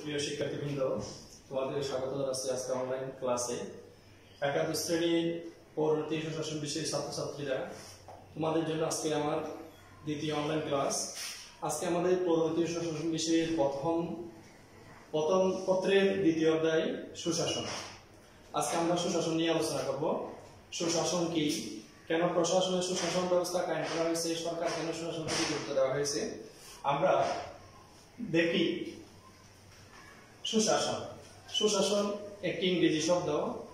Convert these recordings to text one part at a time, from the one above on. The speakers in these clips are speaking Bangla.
সুপ্রিয় শিক্ষার্থীবৃন্দ, তোমাদের স্বাগত জানাচ্ছি আজকে অনলাইন ক্লাসে। একাদশ শ্রেণীর পরবর্তী সুশাসন বিষয়ের ছাত্রছাত্রীরা, তোমাদের জন্য আজকে আমার দ্বিতীয় অনলাইন ক্লাস। আজকে আমাদের পরবর্তী সুশাসন বিষয়ের প্রথম পত্রের দ্বিতীয় অধ্যায় সুশাসন। আজকে আমরা সুশাসন নিয়ে আলোচনা করব। সুশাসন কি, কেন প্রশাসনের সুশাসন ব্যবস্থা কায়েম করা হয়েছে, সরকার কেন সুশাসন প্রতি গুরুত্ব দেওয়া হয়েছে, আমরা দেখি। সুশাসন সুশাসন একটি ইংরেজি শব্দ।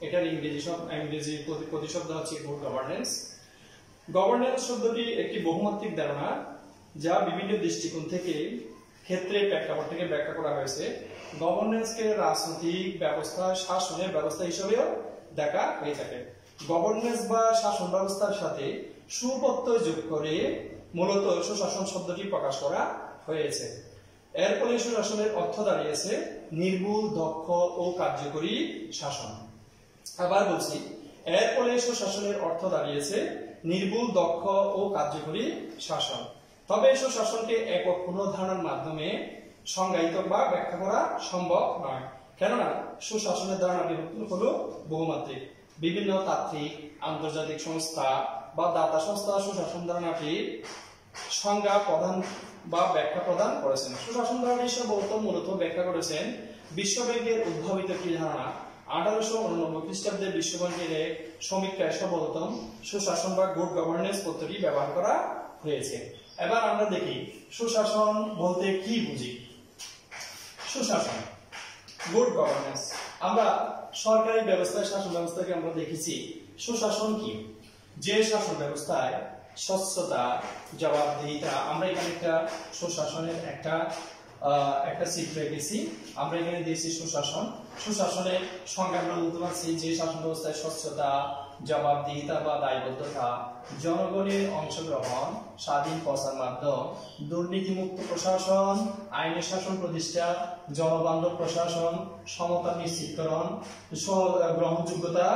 এটার ইংরেজি প্রতিশব্দ হচ্ছে গুড গভর্নেন্স। গভর্নেন্স শব্দটি একটি বহুমাত্রিক ধারণা, যা বিভিন্ন দৃষ্টিকোণ থেকে ক্ষেত্রে প্রেক্ষাপট থেকে ব্যাখ্যা করা হয়েছে। গভর্নেন্সকে রাজনৈতিক ব্যবস্থা, শাসনের ব্যবস্থা হিসেবেও দেখা হয়ে থাকে। গভর্নেন্স বা শাসন ব্যবস্থার সাথে সুপ্রত্যয় যোগ করে মূলত সুশাসন শব্দটি প্রকাশ করা হয়েছে। এর ফলে সুশাসনের অর্থ দাঁড়িয়েছে নির্ভুল, দক্ষ ও কার্যকরী শাসন। আবার বলছি, এর ফলে সুশাসনের অর্থ দাঁড়িয়েছে নির্ভুল, দক্ষ ও কার্যকরী শাসন। তবে সুশাসনকে একক কোনো ধারণার মাধ্যমে সংজ্ঞায়িত বা ব্যাখ্যা করা সম্ভব নয়, কেননা সুশাসনের ধারণাটি হলো বহুমাত্রিক। বিভিন্ন তাত্ত্বিক, আন্তর্জাতিক সংস্থা বা দাতা সংস্থা সুশাসন ধারণাটির সংজ্ঞা প্রদান বা ব্যাখ্যা প্রদান করেছেন। সুশাসন ধারণা সর্বপ্রথম মূলত ব্যাখ্যা করেছেন বিশ্বব্যাংকের উদ্ভাবিত একটি ধারণা। 1889 খ্রিস্টাব্দে বিশ্বব্যাংকের এক সমীক্ষায় সর্বপ্রথম সুশাসন বা গুড গভর্নেন্স পদ্ধতি ব্যবহার করা হয়েছে। এবার আমরা দেখি সুশাসন বলতে কি বুঝি। সুশাসন, গুড গভর্নেন্স। আমরা সরকারি ব্যবস্থায়, শাসন ব্যবস্থাকে আমরা দেখেছি। সুশাসন কি? যে শাসন ব্যবস্থায় স্বচ্ছতা, জবাবদিহিতা, আমরা এখানে একটা সুশাসনের একটা চিত্র রেখেছি। আমরা এখানে দিয়েছি সুশাসন। সুশাসনের সংজ্ঞা আমরা বলতে পারছি যে শাসন ব্যবস্থায় স্বচ্ছতা, জবাবদিহিতা বা দায়বদ্ধতা, জনগণের অংশগ্রহণ, স্বাধীন প্রচার মাধ্যম, দুর্নীতিমুক্ত প্রশাসন, আইনের শাসন প্রতিষ্ঠা, জনবান্ধব প্রশাসন, সমতা নিশ্চিতকরণ, গ্রহণযোগ্যতা,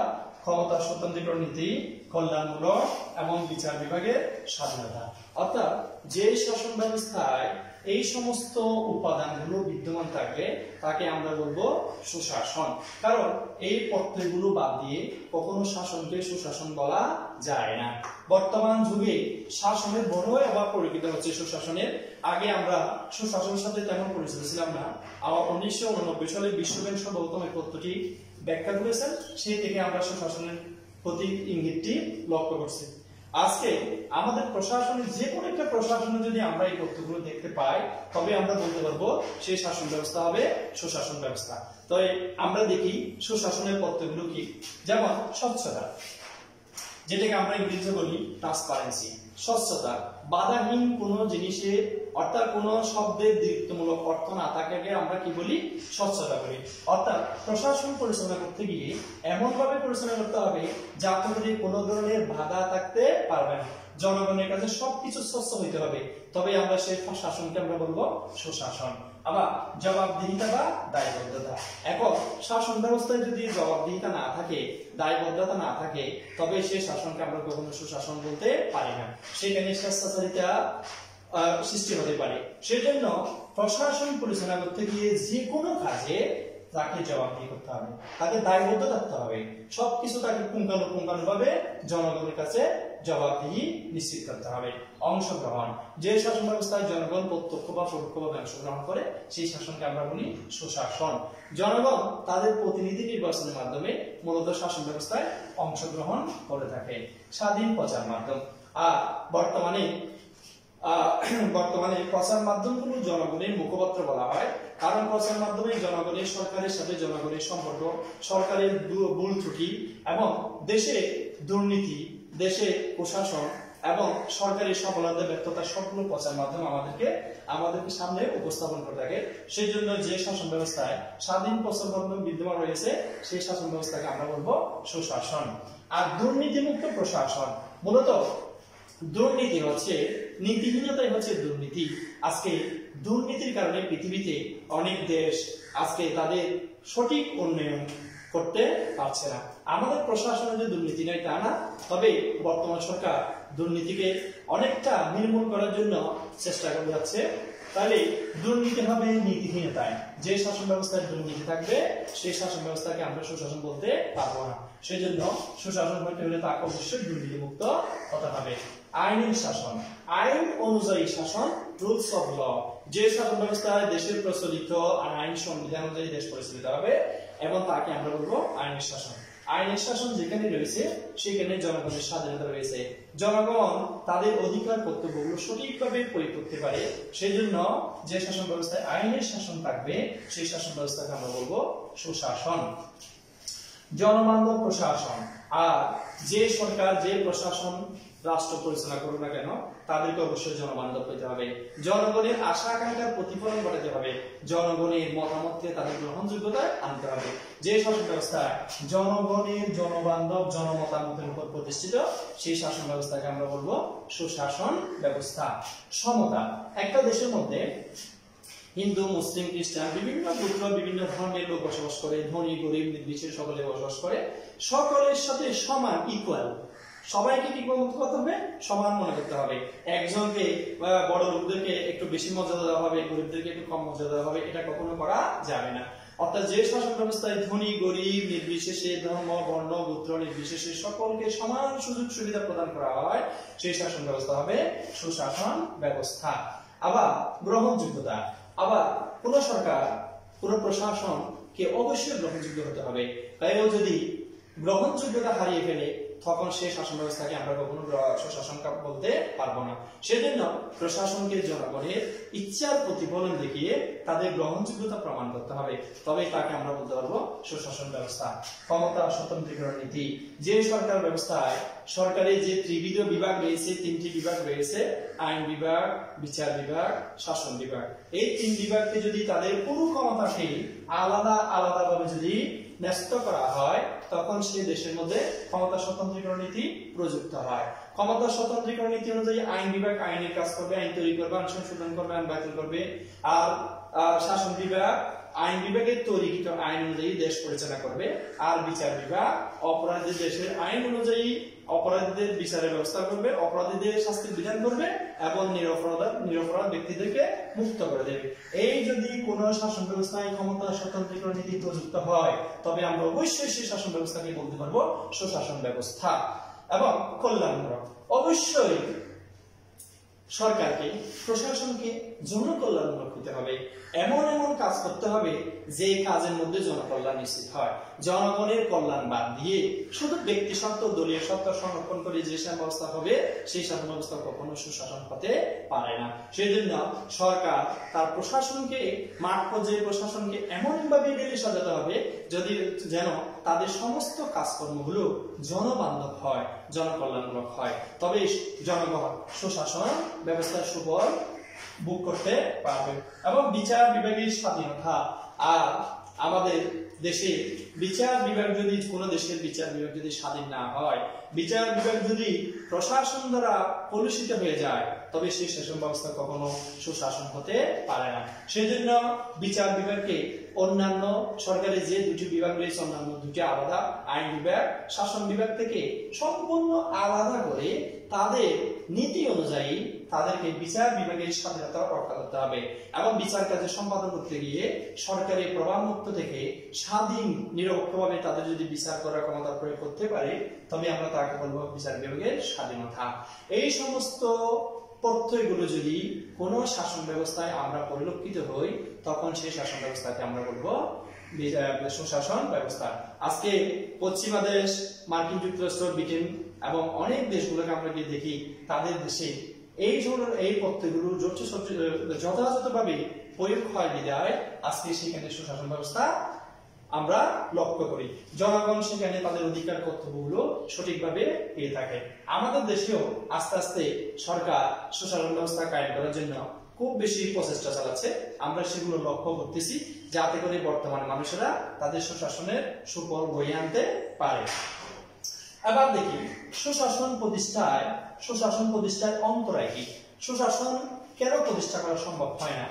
ক্ষমতা স্বতন্ত্র নীতি, কল্যাণমূলক এবং বিচার বিভাগের স্বাধীনতা। অর্থাৎ যে শাসন ব্যবস্থায় এই সমস্ত উপাদানগুলো বিদ্যমান থাকবে তাকে আমরা বলবো সুশাসন। কারণ এই পদ্ধতিগুলো বাদ দিয়ে কখনো শাসনকে সুশাসন বলা যায় না। বর্তমান যুগে শাসনের বড় আবার পরিচিত হচ্ছে সুশাসনের। আগে আমরা সুশাসনের সাথে তেমন পরিচিত ছিলাম না। আবার 1989 সালে বিশ্বব্যাংক সর্বপ্রথম এই পদ্ধতি ব্যাখ্যা করেছেন। সেই থেকে আমরা সুশাসনের প্রতি ইঙ্গিতটি লক্ষ্য করছি। আজকে আমাদের প্রশাসনের যে কোনো একটা প্রশাসনে যদি আমরা এই তথ্যগুলো দেখতে পাই, তবে আমরা বলতে পারবো সেই শাসন ব্যবস্থা হবে সুশাসন ব্যবস্থা। তো আমরা দেখি সুশাসনের তথ্যগুলো কি। যেমন স্বচ্ছতা, যেটাকে আমরা ইংরেজিতে বলি ট্রান্সপারেন্সি। স্বচ্ছতা, বাধাহীন কোনো জিনিসের অর্থাৎ কোনো শব্দের দ্বিত্বমূলক অর্থ না থাকাকে আমরা কি বলি? স্বচ্ছতা বলি। অর্থাৎ প্রশাসন পরিচালনা করতে গিয়ে এমন ভাবে পরিচালনা করতে হবে যাতে কোনো ধরনের বাধা থাকতে পারবে না। জনগণের কাছে সবকিছু স্বচ্ছ হইতে হবে, তবে আমরা সেই শাসনকে আমরা বলবো সুশাসন। আবার জবাবদিহিতা বা দায়বদ্ধতা। এখন শাসন ব্যবস্থায় যদি জবাবদিহিতা না থাকে, দায়বদ্ধতা না থাকে, তবে সেই শাসনকে আমরা কখনো সুশাসন বলতে পারি না। সেখানে স্বেচ্ছাচারিতা সৃষ্টি হতে পারে। সেজন্য প্রশাসন পরিচালনা করতে গিয়ে যে কোনো কাজে তাকে জবাবদিহি করতে হবে, তাকে দায়বদ্ধ থাকতে হবে। সবকিছু তাকে পুঙ্খানুপুঙ্খানুভাবে জনগণের কাছে জবাবদিহি নিশ্চিত করতে হবে। অংশগ্রহণ, যে শাসন ব্যবস্থায় জনগণ প্রত্যক্ষ বা পরোক্ষভাবে অংশগ্রহণ করে সেই শাসনকে আমরা বলি সুশাসন। জনগণ তাদের প্রতিনিধি নির্বাচনের মাধ্যমে মূলত শাসন ব্যবস্থায় অংশগ্রহণ করে থাকে। স্বাধীন প্রচার মাধ্যম। আর বর্তমানে প্রচার মাধ্যমগুলো জনগণের মুখপাত্র বলা হয়, কারণ প্রচার মাধ্যমে জনগণের সরকারের সাথে জনগণের সম্পর্ক, সরকারের ভুল ত্রুটি এবং দেশে দুর্নীতি, দেশে প্রশাসন এবং সরকারি সফলতা, ব্যর্থতা সবগুলো প্রচার মাধ্যম আমাদেরকে সামনে উপস্থাপন করে থাকে। সেই জন্য যে শাসন ব্যবস্থায় স্বাধীন প্রচার মাধ্যম বিদ্যমান রয়েছে সেই শাসন ব্যবস্থাকে আমরা বলবো সুশাসন। আর দুর্নীতিমুক্ত প্রশাসন, মূলত দুর্নীতি হচ্ছে, নীতিহীনতাই হচ্ছে দুর্নীতি। আজকে দুর্নীতির কারণে পৃথিবীতে অনেক দেশ আজকে তাদের সঠিক উন্নয়ন করতে পারছে না। আমাদের প্রশাসনে যে দুর্নীতি নয় তা না, তবে বর্তমান সরকার দুর্নীতিকে অনেকটা নির্মূল করার জন্য চেষ্টা করে যাচ্ছে। তাহলে দুর্নীতি হবে নীতিহীনতায়। যে শাসন ব্যবস্থায় দুর্নীতি থাকবে সেই শাসন ব্যবস্থাকে আমরা সুশাসন বলতে পারবো না। সেই জন্য সুশাসন হতে হলে তাকে অবশ্যই দুর্নীতিমুক্ত হতে হবে। আইনের শাসন, আইন অনুযায়ী শাসন, রুলস অফ ল। যে শাসন ব্যবস্থায় দেশের প্রচলিত আইন সংবিধান অনুযায়ী দেশ পরিচালিত হবে এবং তাকে আমরা বলবো আইনের শাসন। আইনের শাসন যেখানে রয়েছে সেখানে জনগণের স্বাধীনতা রয়েছে। জনগণ তাদের অধিকার কর্তব্যগুলো সঠিকভাবে প্রয়োগ করতে পারে। সেই জন্য যে শাসন ব্যবস্থায় আইনের শাসন থাকবে সেই শাসন ব্যবস্থাকে আমরা বলবো সুশাসন। জনবান্ধব প্রশাসন, আর যে সরকার যে প্রশাসন রাষ্ট্র পরিচালনা করুক না কেন তাদেরকে অবশ্যই জনবান্ধব হতে হবে। জনগণের আশা আকাঙ্ক্ষার প্রতিফলন ঘটাতে হবে। জনগণের মতামতকে তাদের গ্রহণযোগ্যতায় আনতে হবে। যে শাসন ব্যবস্থা জনগণের জনবান্ধব জনমতামতের উপর প্রতিষ্ঠিত সেই শাসন ব্যবস্থাকে আমরা বলবো সুশাসন ব্যবস্থা। সমতা, একটা দেশের মধ্যে হিন্দু, মুসলিম, খ্রিস্টান বিভিন্ন গোত্র বিভিন্ন ধর্মের লোক বসবাস করে, ধনী গরিব নির্বিশেষে সকলে বসবাস করে, সকলের সাথে সমান ইকুয়াল, সবাইকে কি করতে হবে? সমান মনে করতে হবে। একজনকে বড় লোকদেরকে একটু বেশি মর্যাদা দেওয়া হবে, গরিবদেরকে একটু কম মর্যাদা দেওয়া হবে, এটা কখনো করা যাবে না। অর্থাৎ যে শাসন ব্যবস্থায় ধনী গরিব নির্বিশেষে, ধর্ম বর্ণ গোত্র নির্বিশেষে সকলকে সমান সুযোগ সুবিধা প্রদান করা হয় সেই শাসন ব্যবস্থা হবে সুশাসন ব্যবস্থা। আবার গ্রহণযোগ্যতা, আবার কোন সরকার কোন প্রশাসনকে অবশ্যই গ্রহণযোগ্য হতে হবে। তাই যদি গ্রহণযোগ্যতা হারিয়ে ফেলে তখন সেই শাসন ব্যবস্থাকে আমরা কখনো সুশাসন বলতে পারবো না। সেজন্য প্রশাসনকে জনগণের ইচ্ছার প্রতিফলন দেখিয়ে তাদের গ্রহণযোগ্যতা প্রমাণ করতে হবে, তবে তাকে আমরা বলতে পারবো সুশাসন ব্যবস্থা। ক্ষমতা স্বতন্ত্রীকরণ নীতি, যে সরকার ব্যবস্থায় সরকারের যে ত্রিবিধ বিভাগ রয়েছে, তিনটি বিভাগ রয়েছে, আইন বিভাগ, বিচার বিভাগ, শাসন বিভাগ, এই তিন বিভাগকে যদি তাদের কোনো ক্ষমতাকে আলাদা আলাদা ভাবে যদি ন্যস্ত করা হয় তখন সেই দেশের মধ্যে ক্ষমতা স্বতন্ত্রীকরণ নীতি প্রযুক্ত হয়। ক্ষমতা স্বতন্ত্রীকরণ নীতি অনুযায়ী আইন বিভাগ আইনের কাজ করবে, আইন তৈরি করবে, আইন সংশোধন করবে, আইন বাতিল করবে। আর শাসন বিভাগ আইন বিভাগের তৈরিকৃত আইন অনুযায়ী দেশ পরিচালনা করবে। আর বিচার বিভাগ অপরাধী দেশের আইন অনুযায়ী অপরাধীদের বিচারের ব্যবস্থা করবে, অপরাধীদের শাস্তির বিধান করবে এবং নিরপরাধ ব্যক্তিদেরকে মুক্ত করে দেবে। এই যদি কোন শাসন ব্যবস্থায় ক্ষমতা স্বতন্ত্রীকরণ নীতি প্রযুক্ত হয় তবে আমরা অবশ্যই সেই শাসন ব্যবস্থাকে বলতে পারবো সুশাসন ব্যবস্থা। এবং কল্যাণমূলক, অবশ্যই সরকারকে প্রশাসনকে জনকল্যাণমূলক হতে হবে। এমন এমন কাজ করতে হবে যে কাজের মধ্যে জনকল্যাণ নিশ্চিত হয়। জনগণের কল্যাণ বাদ দিয়ে শুধু ব্যক্তি স্বার্থ দলীয় স্বার্থ সংরক্ষণ করে যে শাসন ব্যবস্থা হবে সেই শাসন ব্যবস্থা কখনো সুশাসন হতে পারে না। সেই জন্য সরকার তার প্রশাসনকে মাঠ পর্যায়ে প্রশাসনকে এমন ভাবে ঢেলে সাজাতে হবে যদি যেন তাদের সমস্ত কাজকর্মগুলো জনবান্ধব হয়, জনকল্যাণমূলক হয়, তবে জনগণ সুশাসন ব্যবস্থার সুফল ভোগ করতে পারবে। এবং বিচার বিভাগের স্বাধীনতা, আর আমাদের দেশে বিচার বিভাগ যদি কোন দেশের বিচার বিভাগ যদি স্বাধীন না হয়, বিচার বিভাগ যদি প্রশাসন দ্বারা কলুষিত হয়ে যায় তবে সেই শাসন ব্যবস্থা কখনো সুশাসন হতে পারে না। সেজন্য বিচার বিভাগকে অন্যান্য সরকারের যে দুটি বিভাগ রয়েছে অন্যান্য দুটি আলাদা আইন বিভাগ শাসন বিভাগ থেকে সম্পূর্ণ আলাদা করে তাদের নীতি অনুযায়ী তাদেরকে বিচার বিভাগের স্বাধীনতা রক্ষা করতে হবে। এবং বিচার কাজে সম্পাদন করতে গিয়ে সরকারের প্রভাব মুক্ত থেকে স্বাধীন নিরপেক্ষভাবে তাদের যদি বিচার করার ক্ষমতা প্রয়োগ করতে পারে তবে আমরা তাকে বলবো বিচার বিভাগের স্বাধীনতা। এই সমস্ত তথ্যগুলো যদি কোন শাসন ব্যবস্থায় আমরা পরিলক্ষিত হই তখন সেই শাসন ব্যবস্থাকে আমরা বলবো সুশাসন ব্যবস্থা। আজকে পশ্চিমা দেশ, মার্কিন যুক্তরাষ্ট্র, ব্রিটেন এবং অনেক দেশগুলোকে আমরা গিয়ে দেখি তাদের দেশে এই ধরনের এই তথ্যগুলো যথাযথভাবে প্রয়োগ হয় বিধায় আজকে সেখানে সুশাসন ব্যবস্থা আমরা লক্ষ্য করি। জনগণ সেখানে তাদের অধিকার কর্তব্যগুলো সঠিকভাবে পেয়ে থাকে। আমাদের দেশেও আস্তে আস্তে সরকার সুশাসন ব্যবস্থা কায়েম করার জন্য খুব বেশি প্রচেষ্টা চালাচ্ছে। আমরা সেগুলো লক্ষ্য করতেছি যাতে করে বর্তমান মানুষেরা তাদের সুশাসনের সুফল বয়ে আনতে পারে। এবার দেখি সুশাসন প্রতিষ্ঠার অন্তরায় কি, সুশাসন কেন প্রতিষ্ঠা করা সম্ভব হয় না,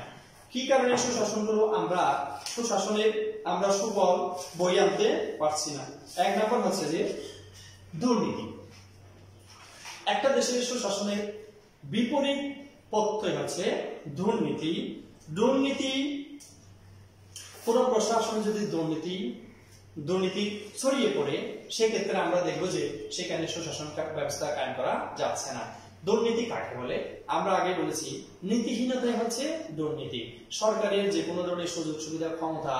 কি কারণে সুশাসনগুলো আমরা সুফল বয়ে আনতে পারছি না। এক নম্বর হচ্ছে যে দুর্নীতি। একটা দেশের সুশাসনের বিপরীত পথই হচ্ছে দুর্নীতি। দুর্নীতি, কোন প্রশাসনে যদি দুর্নীতি ছড়িয়ে পড়ে, সেক্ষেত্রে আমরা দেখবো যে সেখানে সুশাসন ব্যবস্থা কায়েম করা যাচ্ছে না। দুর্নীতি কাকে বলে? আমরা আগে বলেছি, নীতিহীনতাই হচ্ছে দুর্নীতি। সরকারের যে কোনো ধরনের সুযোগ সুবিধা, ক্ষমতা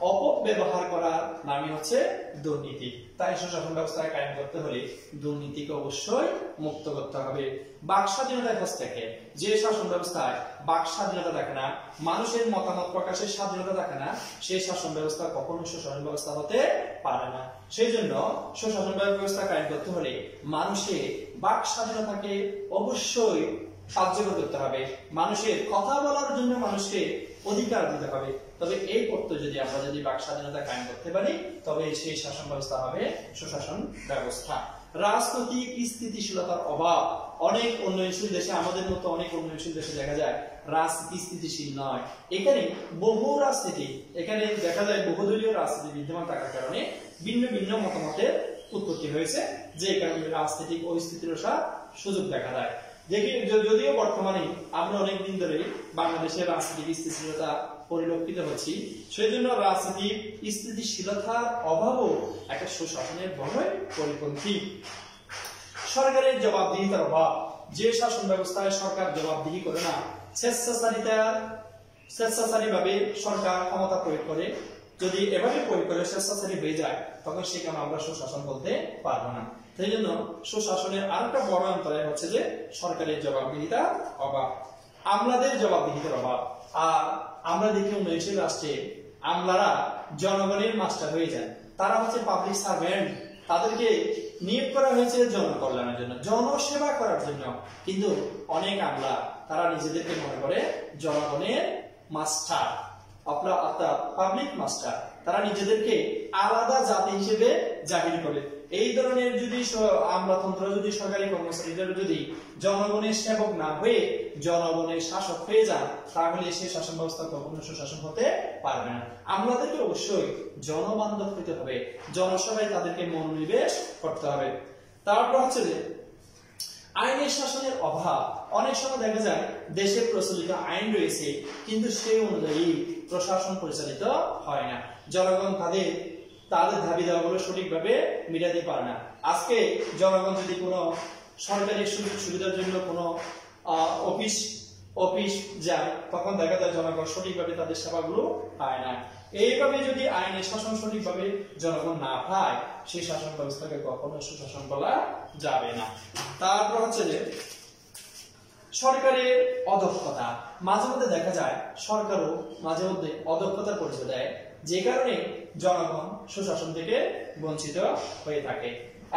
অপব্যবহার করার নামই হচ্ছে দুর্নীতি। তাই সুশাসন ব্যবস্থা কায়েম করতে হলে দুর্নীতিকে অবশ্যই মুক্ত করতে হবে। বাক স্বাধীনতার কাছ থেকে, যে শাসন ব্যবস্থায় বাক স্বাধীনতা থাকে না, মানুষের মতামত প্রকাশের স্বাধীনতা থাকে না, সেই শাসন ব্যবস্থা কখনো সুশাসন ব্যবস্থা হতে পারে না। সেই জন্য সুশাসন ব্যবস্থা কায়েম করতে হলে মানুষের বাক স্বাধীনতাকে অবশ্যই কার্যকর করতে হবে। মানুষের কথা বলার জন্য মানুষকে অধিকার দিতে হবে। তবে এই পথে যদি বাক স্বাধীনতা কায়েম করতে পারি, তবে সেই শাসন ব্যবস্থা হবে সুশাসন ব্যবস্থা। রাজনৈতিক স্থিতিশীলতার অভাব অনেক উন্নয়নশীল দেশে, আমাদের মতো অনেক উন্নয়নশীল দেশে দেখা যায় রাজনীতি স্থিতিশীল নয়। এখানে এখানে দেখা যায় বহুদলীয় রাজনীতি বিদ্যমান থাকার কারণে ভিন্ন ভিন্ন মতামতের উৎপত্তি হয়েছে, যে কারণে রাজনৈতিক অস্থিতিশীলতার সুযোগ দেখা দেয়। যদিও বর্তমানে আমরা অনেকদিন ধরে বাংলাদেশের রাজনৈতিক স্থিতিশীলতা পরিলক্ষিত হচ্ছি, সেই জন্য রাজনৈতিক স্থিতিশীলতার অভাবও একটা সুশাসনের বড়ই পরিপন্থী। সরকারের জবাবদিহিতার অভাব, যে শাসন ব্যবস্থায় সরকার জবাবদিহি করে না, স্বেচ্ছাচারীভাবে সরকার ক্ষমতা প্রয়োগ করে, যদি এভাবে প্রয়োগ করে স্বেচ্ছাচারী হয়ে যায়, তখন সেখানে আমরা সুশাসন বলতে পারবো না। সেই জন্য সুশাসনের আরেকটা বড় অন্তরায় হচ্ছে যে সরকারের জবাবদিহিতার অভাব, আমলাদের জবাবদিহিতার অভাব। আর আমরা দেখি উন্নয়নশীল রাষ্ট্রে আমলারা জনগণের মাস্টার হয়ে যায়, তারা হচ্ছে পাবলিক সার্ভেন্ট, তাদেরকে নিয়োগ করা হয়েছে জনকল্যাণের জন্য, জনসেবা করার জন্য। কিন্তু অনেক আমলা তারা নিজেদেরকে মনে করে জনগণের মাস্টার, অর্থাৎ পাবলিক মাস্টার। তারা নিজেদেরকে আলাদা জাতি হিসেবে জাহির করে। এই ধরনের যদি আমলাতন্ত্র, যদি সরকারি কর্মচারীদের যদি জনগণের সেবক না হয়ে জনগণের শাসক হয়ে যান, তাহলে সেই শাসন ব্যবস্থা কখনো সুশাসন হতে পারবে না। আমাদেরকে অবশ্যই জনবান্ধব হতে হবে, জনসভায় তাদেরকে মনোনিবেশ করতে হবে। তারপর হচ্ছে যে আইনের শাসনের অভাব। অনেক সময় দেখা যায় দেশে প্রচলিত আইন রয়েছে, কিন্তু সেই অনুযায়ী প্রশাসন পরিচালিত হয় না। জনগণ তাদের দাবি দাওয়াগুলো সঠিকভাবে মেটাতে পারে না। আজকে জনগণ যদি কোনো সরকারি সুযোগ সুবিধার জন্য কোনো অফিস যায়, তখন দেখা যায় জনগণ সঠিকভাবে তাদের সেবাগুলো পায় না। এইভাবে যদি আইনের শাসন সঠিকভাবে জনগণ না পায়, সেই শাসন ব্যবস্থাকে কখনো সুশাসন বলা যাবে না। তারপর হচ্ছে যে সরকারের অদক্ষতা। মাঝে মধ্যে দেখা যায় সরকারও মাঝে মধ্যে অদক্ষতার পরিচয় দেয়, যে কারণে জনগণ সুশাসন থেকে বঞ্চিত হয়ে থাকে।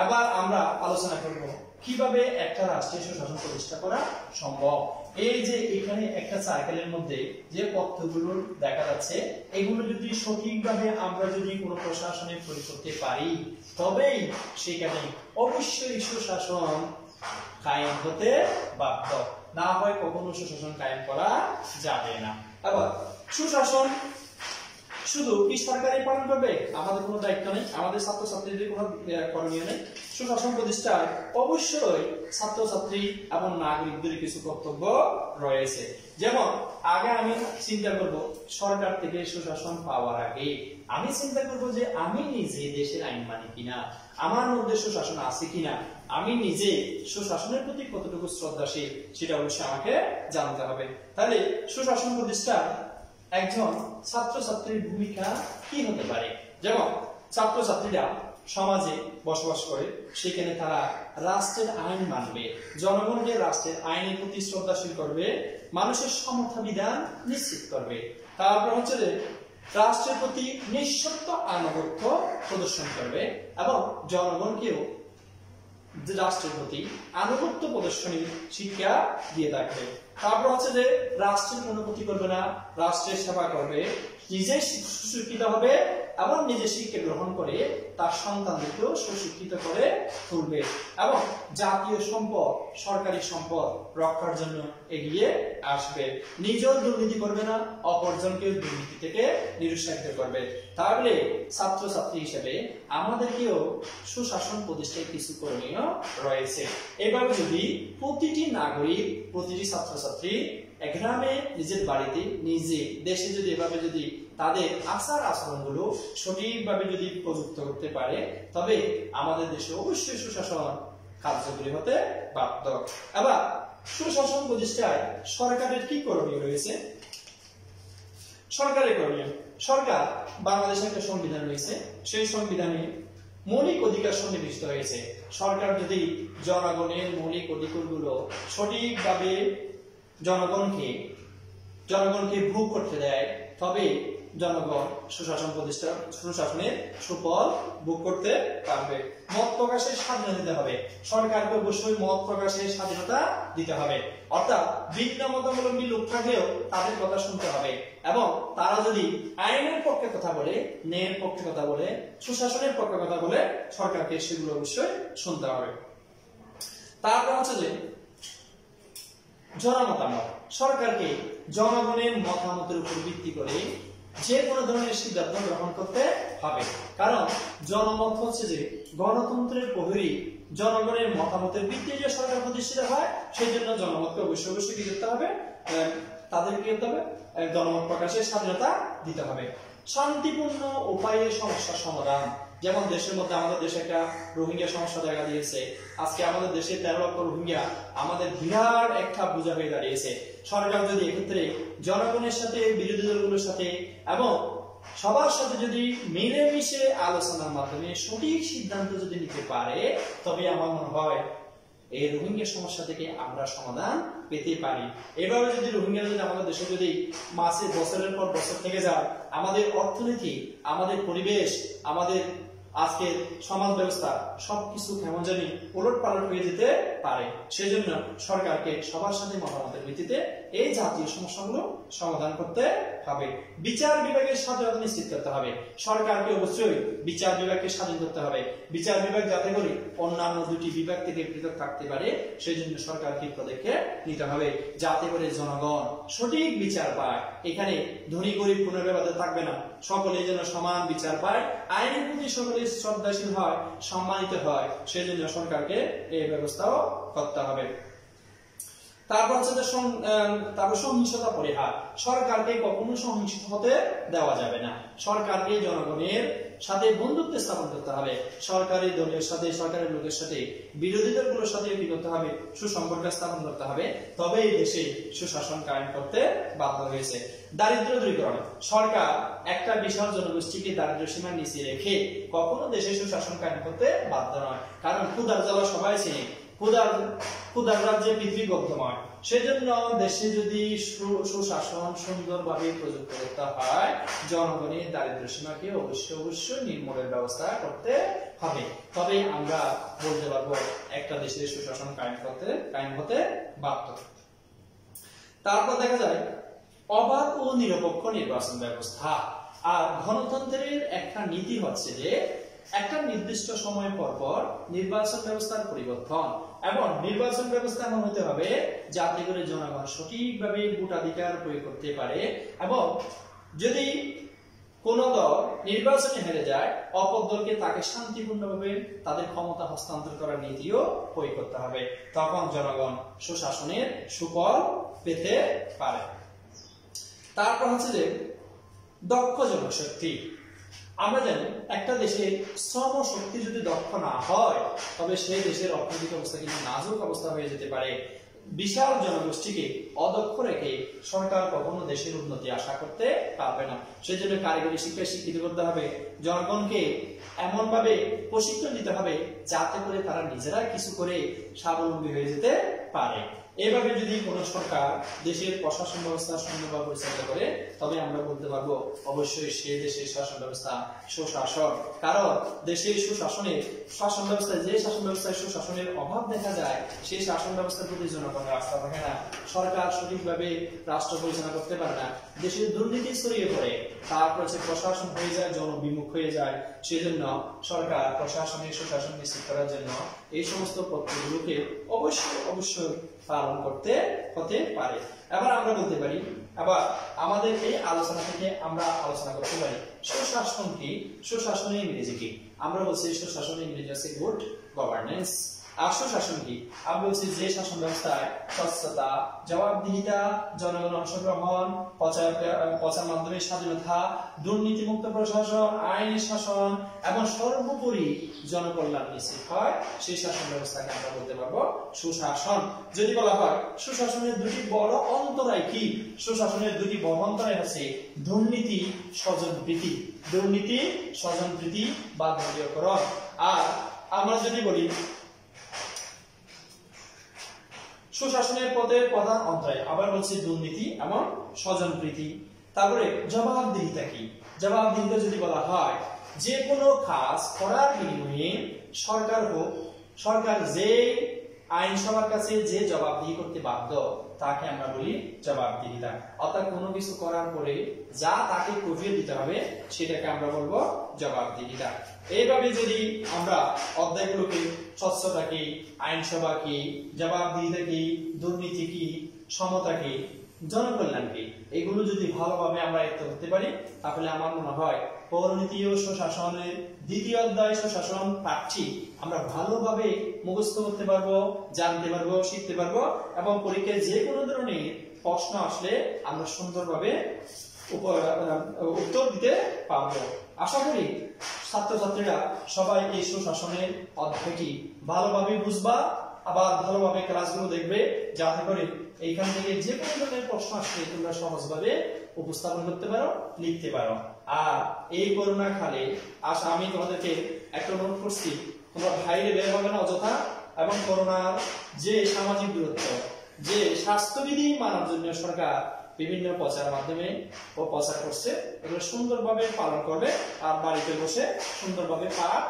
এবার আমরা আলোচনা করব কিভাবে একটা রাষ্ট্রের সুশাসন প্রতিষ্ঠা করা সম্ভব। এই যে এখানে একটা সার্কেলের মধ্যে যে পথগুলো দেখা যাচ্ছে, এগুলো যদি সঠিকভাবে আমরা যদি কোনো প্রশাসনে প্রয়োগ করতে পারি, তবেই সেখানে অবশ্যই সুশাসন কায়েম হতে বাধ্য। না হয় কখনো সুশাসন কায়েম করা যাবে না। আবার সুশাসন শুধু কি সরকারই পালন করবে? আমাদের কোনো দায়িত্ব নেই, আমাদের ছাত্রছাত্রীদের কোনো করণীয় নেই। সুশাসন প্রতিষ্ঠায় অবশ্যই ছাত্রছাত্রী এবং নাগরিকদের কিছু কর্তব্য রয়েছে। যেমন আগে আমি চিন্তা করব সরকার থেকে সুশাসন পাওয়ার আগে আমি চিন্তা করব যে আমি নিজে দেশের আইন মানি কিনা, আমার মধ্যে সুশাসন আছে কিনা, আমি নিজে সুশাসনের প্রতি কতটুকু শ্রদ্ধাশীল, সেটা অবশ্যই আমাকে জানতে হবে। তাহলে সুশাসন প্রতিষ্ঠা একজন ছাত্রছাত্রীর ভূমিকা কি হতে পারে? যেমন ছাত্রছাত্রীরা সমাজে বসবাস করে, সেখানে তারা রাষ্ট্রের আইন মানবে, জনগণকে রাষ্ট্রের আইনের প্রতি শ্রদ্ধাশীল করবে, মানুষের সমতা বিধান নিশ্চিত করবে। তারপর হচ্ছে যে রাষ্ট্রের প্রতি নিঃশর্ত আনুগত্য প্রদর্শন করবে এবং জনগণকেও রাষ্ট্রের প্রতি আনুগত্য প্রদর্শনী শিক্ষা দিয়ে থাকবে। তারপর হচ্ছে যে রাষ্ট্রের কোনো ক্ষতি করবে না, রাষ্ট্রের সেবা করবে, নিজে সুশিক্ষিত হবে, এবং নিজে শিক্ষা গ্রহণ করে তার সন্তানদেরকেও সুশিক্ষিত করে তুলবে এবং জাতীয় সম্পদ, সরকারি সম্পদ রক্ষার জন্য এগিয়ে আসবে। নিজেও দুর্নীতি করবে না, অপরজনকেও দুর্নীতি থেকে নিরুৎসাহিত করবে। তাহলে ছাত্রছাত্রী হিসেবে আমাদেরকেও সুশাসন প্রতিষ্ঠায় কিছু করণীয় রয়েছে। এভাবে যদি প্রতিটি নাগরিক, প্রতিটি ছাত্রছাত্রী গ্রামে, নিজের বাড়িতে, নিজে দেশে যদি এভাবে যদি তাদের আচার আচরণগুলো সঠিকভাবে যদি প্রযুক্ত করতে পারে, তবে আমাদের দেশে অবশ্যই সুশাসন কার্যকরী হতে বাধ্য। আবার সুশাসন প্রতিষ্ঠায় সরকারের কি করণীয় রয়েছে? সরকারের করণীয়, সরকার, বাংলাদেশের একটা সংবিধান রয়েছে, সেই সংবিধানে মৌলিক অধিকার সন্নিবেশিত হয়েছে। সরকার যদি জনগণের মৌলিক অধিকারগুলো সঠিকভাবে জনগণকে ভোগ করতে দেয়, তবে জনগণ সুশাসনের সুফল ভোগ করতে পারবে। মত প্রকাশের স্বাধীনতা দিতে হবে, সরকারকে অবশ্যই মত প্রকাশের স্বাধীনতা দিতে হবে। অর্থাৎ ভিন্ন মতাবলম্বী লোক থাকলেও তাদের কথা শুনতে হবে এবং তারা যদি আইনের পক্ষে কথা বলে, ন্যায়ের পক্ষে কথা বলে, সুশাসনের পক্ষে কথা বলে, সরকারকে সেগুলো অবশ্যই শুনতে হবে। তারপর হচ্ছে যে জনমতামত, সরকারকে জনগণের মতামতের উপর ভিত্তি করে যে কোনো ধরনের সিদ্ধান্ত গ্রহণ করতে হবে। কারণ জনমত হচ্ছে যে গণতন্ত্রের প্রহরী, জনগণের মতামতের ভিত্তিতে যে সরকার প্রতিষ্ঠিত হয়, সেই জন্য জনমতকে অবশ্যই কি করতে হবে, তাদেরকে কি করতে হবে, জনমত প্রকাশের স্বাধীনতা দিতে হবে। শান্তিপূর্ণ উপায়ে সমস্যার সমাধান, যেমন দেশের মধ্যে আমাদের দেশে একটা রোহিঙ্গা সমস্যা দেখা দিয়েছে। আজকে আমাদের দেশে 13 লক্ষ রোহিঙ্গা আমাদের বিরাট একটা বোঝা হয়ে দাঁড়িয়েছে। সরকার যদি এক্ষেত্রে জনগণের সাথে, বিরোধী দলগুলোর সাথে এবং সবার সাথে যদি মিলেমিশে আলোচনার মাধ্যমে সঠিক সিদ্ধান্ত যদি নিতে পারে, তবে আমার মনে হয় এই রোহিঙ্গা সমস্যা থেকে আমরা সমাধান পেতে পারি। এভাবে যদি রোহিঙ্গা যদি আমাদের দেশে যদি বছরের পর বছর থেকে যায়, আমাদের অর্থনীতি, আমাদের পরিবেশ, আমাদের আজকে সমাজ ব্যবস্থা সবকিছু কেমন জানি উলট পালট হয়ে যেতে পারে। সেজন্য সরকারকে সবার সাথে মতামতের ভিত্তিতে এই জাতীয় সমস্যাগুলো সমাধান করতে হবে। বিচার বিভাগের স্বাধীনতা নিশ্চিত করতে হবে, সরকারকে অবশ্যই বিচার বিভাগকে স্বাধীন করতে হবে। বিচার বিভাগ যাতে করে অন্যান্য দুটি বিভাগ থেকে পৃথক থাকতে পারে, সেই জন্য সরকারকে পদক্ষেপ নিতে হবে, যাতে করে জনগণ সঠিক বিচার পায়। এখানে ধনী গরিব কোনো ব্যাপারে থাকবে না, সকলে যেন সমান বিচার পায়, আইনের প্রতি সকলে শ্রদ্ধাশীল হয়, সম্মানিত হয়, সেই জন্য সরকারকে এই ব্যবস্থাও করতে হবে। তারপর হচ্ছে সহিংসতা পরিহার, সরকারকে কখনো সহিংস হতে দেওয়া যাবে না। সরকারকে জনগণের সাথে বন্ধুত্ব স্থাপন করতে হবে, সরকারি দলের সাথে, সরকারের লোকের সাথে, বিরোধী দলগুলোর সাথে কি করতে হবে, সুসম্পর্ক স্থাপন করতে হবে, তবে এই দেশে সুশাসন কায়েম করতে বাধ্য হয়েছে। দারিদ্র দূরীকরণ, সরকার একটা বিশাল জনগোষ্ঠীকে দারিদ্র সীমার নিচে রেখে কখনো দেশে সুশাসন কায়েম করতে বাধ্য নয়। কারণ ক্ষুধার জ্বালা সবাই চিনে, ক্ষুধার রাজ্যে পৃথিবী বদ্ধময়। সেজন্য দেশে যদি সুশাসন সুন্দরভাবে প্রযুক্ত করতে হয়, জনগণের দারিদ্র সীমাকে অবশ্যই নির্মূলের ব্যবস্থা করতে হবে, তবে আমরা বলতে পারবো একটা দেশের সুশাসন কায়েম হতে বাধ্য। তারপর দেখা যায় অবাধ ও নিরপেক্ষ নির্বাচন ব্যবস্থা। আর গণতন্ত্রের একটা নীতি হচ্ছে যে একটা নির্দিষ্ট সময় পর পর নির্বাচন ব্যবস্থার পরিবর্তন, এবং নির্বাচন ব্যবস্থা এমন হতে হবে যাতে করে জনগণ সঠিকভাবে ভোটাধিকার প্রয়োগ করতে পারে, এবং যদি কোন দল নির্বাচনে হেরে যায়, অপর দলকে তাকে শান্তিপূর্ণভাবে তাদের ক্ষমতা হস্তান্তর করার নীতিও প্রয়োগ করতে হবে। তখন জনগণ সুশাসনের সুফল পেতে পারে। তারপর হচ্ছে যে দক্ষ জনশক্তি। আমরা জানি একটা দেশের শ্রম শক্তি যদি দক্ষ না হয়, তবে সেই দেশের অর্থনৈতিক অবস্থা কিন্তু নাজুক অবস্থা হয়ে যেতে পারে। বিশাল জনগোষ্ঠীকে অদক্ষ রেখে সরকার কখনো দেশের উন্নতি আশা করতে পারবে না। সেই জন্য কারিগরি শিক্ষায় শিক্ষিত করতে হবে, জনগণকে এমন ভাবে প্রশিক্ষণ দিতে হবে যাতে করে তারা নিজেরা কিছু করে স্বাবলম্বী হয়ে যেতে পারে। এইভাবে যদি কোনো সরকার দেশের প্রশাসন ব্যবস্থা সুন্দরভাবে পরিচালনা করে তবে আমরা বলতে পারবো অবশ্যই সে দেশের শাসন ব্যবস্থা সুশাসন। কারণ দেশের শাসন ব্যবস্থায় যে শাসন ব্যবস্থায় সুশাসনের অভাব দেখা যায় সেই শাসন ব্যবস্থার প্রতি জনগণের আস্থা থাকে না, সরকার সঠিকভাবে রাষ্ট্র পরিচালনা করতে পারে না, দেশের দুর্নীতি ছড়িয়ে পড়ে, তারপর হচ্ছে প্রশাসন হয়ে যায় জনবিমুখ হয়ে যায়। সেই জন্য সরকার প্রশাসনের সুশাসন নিশ্চিত করার জন্য এই সমস্ত পদ্ধতিগুলোকে অবশ্যই পালন করতে হতে পারে। এবার আমরা বলতে পারি, আবার আমাদের এই আলোচনা থেকে আমরা আলোচনা করতে পারি সুশাসন কি, সুশাসনের ইংরেজি কি। আমরা বলছি সুশাসনের ইংরেজি আছে গুড গভর্নেন্স। আর সুশাসন কি, আমরা বলছি যে শাসন ব্যবস্থায় স্বচ্ছতা, জবাবদিহিতা, জনগণ অংশগ্রহণ, প্রচার মাধ্যমে স্বাধীনতা, দুর্নীতিমুক্ত প্রশাসন, আইনি শাসন এবং সর্বোপরি জনকল্যাণ নিশ্চিত হয়, সেই শাসন ব্যবস্থাকে আমরা বলতে পারবো সুশাসন। যদি বলা হয় সুশাসনের দুটি বড় অন্তরায় কি, সুশাসনের দুটি বড় অন্তরায় আছে দুর্নীতি, স্বজনপ্রীতি। দুর্নীতি, স্বজনপ্রীতি বা দলীয়করণ। আর আমরা যদি বলি সুশাসনের পদে প্রধান অন্তরায়, আবার বলছি দুর্নীতি এবং স্বজনপ্রীতি। তারপরে জবাবদিহিতা কি, জবাবদিহিতা যদি বলা হয় যে কোনো কাজ করার বিনিময়ে সরকার যে আইনসভার কাছে যে জবাবদিহি করতে বাধ্য তাকে আমরা বলি জবাবদিহিতা। অর্থাৎ কোনো কিছু করার পরে যা তাকে করিয়ে দিতে হবে সেটাকে আমরা বলবো জবাবদিহিতা। এইভাবে যদি আমরা অধ্যায়গুলোকে স্বচ্ছতা কি, আইনসভা কি, জবাবদিহিতা কি, দুর্নীতি কি, সমতা কি, জনকল্যাণ কি, এগুলো যদি ভালোভাবে আমরা আয়ত্ত করতে পারি তাহলে আমার মনে হয় পরিণতি ও সুশাসনের দ্বিতীয় অধ্যায় সুশাসন পাঠটি আমরা ভালোভাবে মুখস্থ করতে পারবো, জানতে পারবো, শিখতে পারবো এবং পরীক্ষায় যে কোনো ধরনের প্রশ্ন আসলে আমরা সুন্দরভাবে উত্তর দিতে পারবো। আশা করি ছাত্রছাত্রীরা সবাই এই সুশাসনের অধ্যায়টি ভালোভাবে বুঝবা, আবার ভালোভাবে ক্লাসগুলো দেখবে, যাতে করে এইখান থেকে যে কোনো ধরনের প্রশ্ন আসলে তোমরা সহজভাবে উপস্থাপন করতে পারো, লিখতে পারো। আর এই করোনা কালে আমি তোমাদেরকে একটা অনুরোধ করছি, তোমরা বাইরে বের হবে না অযথা, এবং করোনার যে সামাজিক দূরত্ব, যে স্বাস্থ্যবিধি মানার জন্য সরকার বিভিন্ন প্রচার মাধ্যমে প্রচার করছে, এগুলো সুন্দরভাবে পালন করবে আর বাড়িতে বসে সুন্দরভাবে পাঠ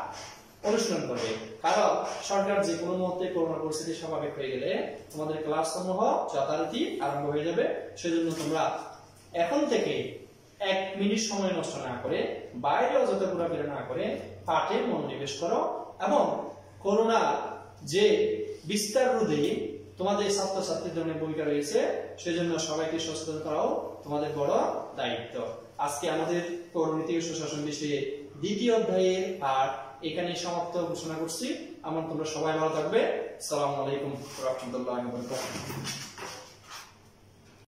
অনুশীলন করবে। কারণ সরকার যে কোনো মুহূর্তে করোনা পরিস্থিতি স্বাভাবিক হয়ে গেলে তোমাদের ক্লাস সমূহ যথারীতি আরম্ভ হয়ে যাবে। সেজন্য তোমরা এখন থেকে 1 মিনিট সময় নষ্ট না করে, বাইরে অযথা ঘোরাফেরা না করে পাঠে মনোনিবেশ করো এবং করোনা যে বিস্তার রোধে তোমাদের ছাত্রছাত্রীর জন্য ভূমিকা রয়েছে, সেজন্য সবাইকে সচেতন করাও তোমাদের বড় দায়িত্ব। আজকে আমাদের পরিণতি ও সুশাসন বিষয়ে দ্বিতীয় অধ্যায়ের পাঠ এখানে সমাপ্ত ঘোষণা করছি। তোমরা সবাই ভালো থাকবে। আসসালামু আলাইকুম ওয়া রাহমাতুল্লাহি ওয়া বারাকাতুহু।